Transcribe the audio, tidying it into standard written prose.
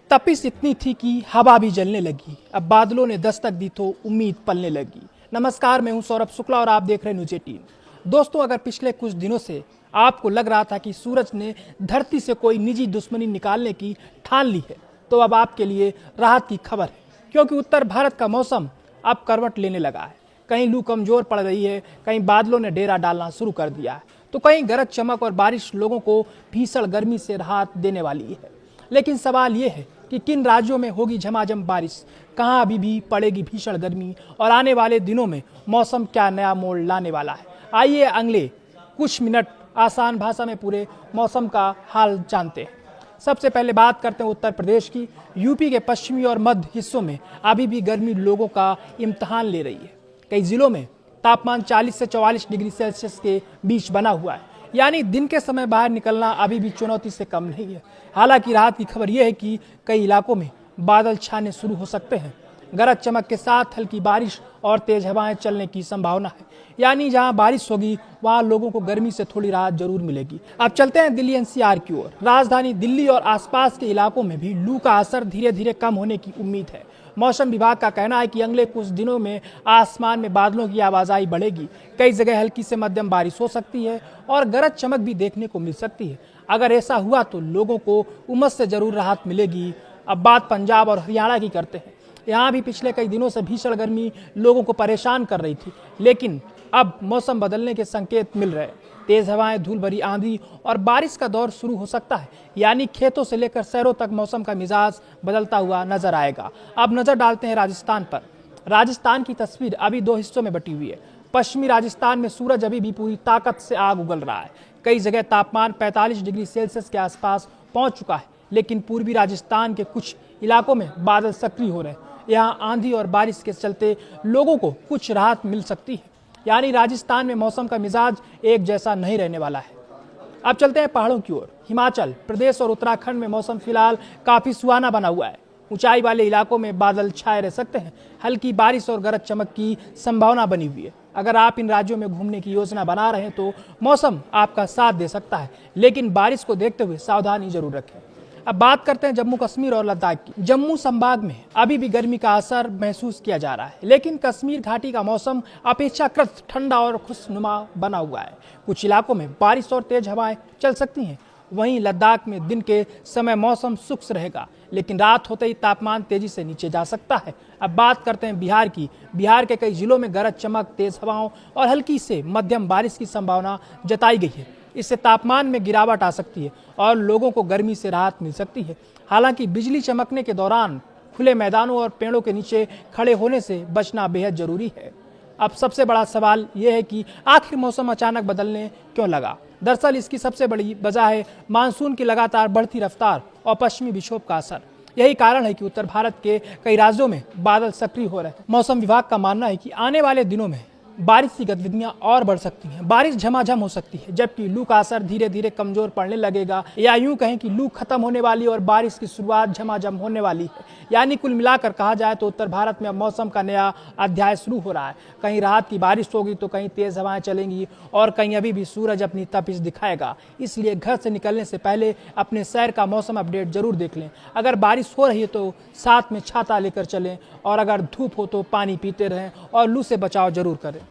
तपिश इतनी थी कि हवा भी जलने लगी। अब बादलों ने दस्तक दी तो उम्मीद पलने लगी। नमस्कार, मैं हूं सौरभ शुक्ला और आप देख रहे हैं न्यूज 18। दोस्तों, अगर पिछले कुछ दिनों से आपको लग रहा था कि सूरज ने धरती से कोई निजी दुश्मनी निकालने की ठान ली है, तो अब आपके लिए राहत की खबर है, क्योंकि उत्तर भारत का मौसम अब करवट लेने लगा है। कहीं लू कमजोर पड़ रही है, कहीं बादलों ने डेरा डालना शुरू कर दिया है, तो कहीं गरज चमक और बारिश लोगों को भीषण गर्मी से राहत देने वाली है। लेकिन सवाल ये है कि किन राज्यों में होगी झमाझम बारिश, कहां अभी भी पड़ेगी भीषण गर्मी और आने वाले दिनों में मौसम क्या नया मोड़ लाने वाला है। आइए अगले कुछ मिनट आसान भाषा में पूरे मौसम का हाल जानते हैं। सबसे पहले बात करते हैं उत्तर प्रदेश की। यूपी के पश्चिमी और मध्य हिस्सों में अभी भी गर्मी लोगों का इम्तहान ले रही है। कई जिलों में तापमान 40 से 44 डिग्री सेल्सियस के बीच बना हुआ है, यानी दिन के समय बाहर निकलना अभी भी चुनौती से कम नहीं है। हालांकि राहत की खबर यह है कि कई इलाकों में बादल छाने शुरू हो सकते हैं। गरज चमक के साथ हल्की बारिश और तेज हवाएं चलने की संभावना है, यानी जहां बारिश होगी वहां लोगों को गर्मी से थोड़ी राहत जरूर मिलेगी। अब चलते हैं दिल्ली एनसीआर की ओर। राजधानी दिल्ली और आसपास के इलाकों में भी लू का असर धीरे धीरे कम होने की उम्मीद है। मौसम विभाग का कहना है कि अगले कुछ दिनों में आसमान में बादलों की आवाजाही बढ़ेगी। कई जगह हल्की से मध्यम बारिश हो सकती है और गरज चमक भी देखने को मिल सकती है। अगर ऐसा हुआ तो लोगों को उमस से जरूर राहत मिलेगी। अब बात पंजाब और हरियाणा की करते हैं। यहाँ भी पिछले कई दिनों से भीषण गर्मी लोगों को परेशान कर रही थी, लेकिन अब मौसम बदलने के संकेत मिल रहे हैं। तेज हवाएं, धूल भरी आंधी और बारिश का दौर शुरू हो सकता है, यानी खेतों से लेकर शहरों तक मौसम का मिजाज बदलता हुआ नजर आएगा। अब नजर डालते हैं राजस्थान पर। राजस्थान की तस्वीर अभी दो हिस्सों में बटी हुई है। पश्चिमी राजस्थान में सूरज अभी भी पूरी ताकत से आग उगल रहा है। कई जगह तापमान 45 डिग्री सेल्सियस के आसपास पहुंच चुका है, लेकिन पूर्वी राजस्थान के कुछ इलाकों में बादल सक्रिय हो रहे हैं। यहाँ आंधी और बारिश के चलते लोगों को कुछ राहत मिल सकती है, यानी राजस्थान में मौसम का मिजाज एक जैसा नहीं रहने वाला है। अब चलते हैं पहाड़ों की ओर। हिमाचल प्रदेश और उत्तराखंड में मौसम फिलहाल काफी सुहाना बना हुआ है। ऊंचाई वाले इलाकों में बादल छाए रह सकते हैं। हल्की बारिश और गरज चमक की संभावना बनी हुई है। अगर आप इन राज्यों में घूमने की योजना बना रहे हैं तो मौसम आपका साथ दे सकता है, लेकिन बारिश को देखते हुए सावधानी जरूर रखें। अब बात करते हैं जम्मू कश्मीर और लद्दाख की। जम्मू संभाग में अभी भी गर्मी का असर महसूस किया जा रहा है, लेकिन कश्मीर घाटी का मौसम अपेक्षाकृत ठंडा और खुशनुमा बना हुआ है। कुछ इलाकों में बारिश और तेज हवाएं चल सकती हैं। वहीं लद्दाख में दिन के समय मौसम शुष्क रहेगा, लेकिन रात होते ही तापमान तेजी से नीचे जा सकता है। अब बात करते हैं बिहार की। बिहार के कई जिलों में गरज चमक, तेज हवाओं और हल्की से मध्यम बारिश की संभावना जताई गई है। इससे तापमान में गिरावट आ सकती है और लोगों को गर्मी से राहत मिल सकती है। हालांकि बिजली चमकने के दौरान खुले मैदानों और पेड़ों के नीचे खड़े होने से बचना बेहद जरूरी है। अब सबसे बड़ा सवाल यह है कि आखिर मौसम अचानक बदलने क्यों लगा। दरअसल इसकी सबसे बड़ी वजह है मानसून की लगातार बढ़ती रफ्तार और पश्चिमी विक्षोभ का असर। यही कारण है कि उत्तर भारत के कई राज्यों में बादल सक्रिय हो रहे हैं। मौसम विभाग का मानना है कि आने वाले दिनों में बारिश की गतिविधियां और बढ़ सकती हैं। बारिश झमाझम हो सकती है, जबकि लू का असर धीरे धीरे कमजोर पड़ने लगेगा, या यूं कहें कि लू खत्म होने वाली और बारिश की शुरुआत झमाझम होने वाली है। यानी कुल मिलाकर कहा जाए तो उत्तर भारत में अब मौसम का नया अध्याय शुरू हो रहा है। कहीं रात की बारिश होगी तो कहीं तेज हवाएं चलेंगी और कहीं अभी भी सूरज अपनी तपिश दिखाएगा। इसलिए घर से निकलने से पहले अपने शहर का मौसम अपडेट जरूर देख लें। अगर बारिश हो रही है तो साथ में छाता लेकर चलें, और अगर धूप हो तो पानी पीते रहें और लू से बचाव जरूर करें।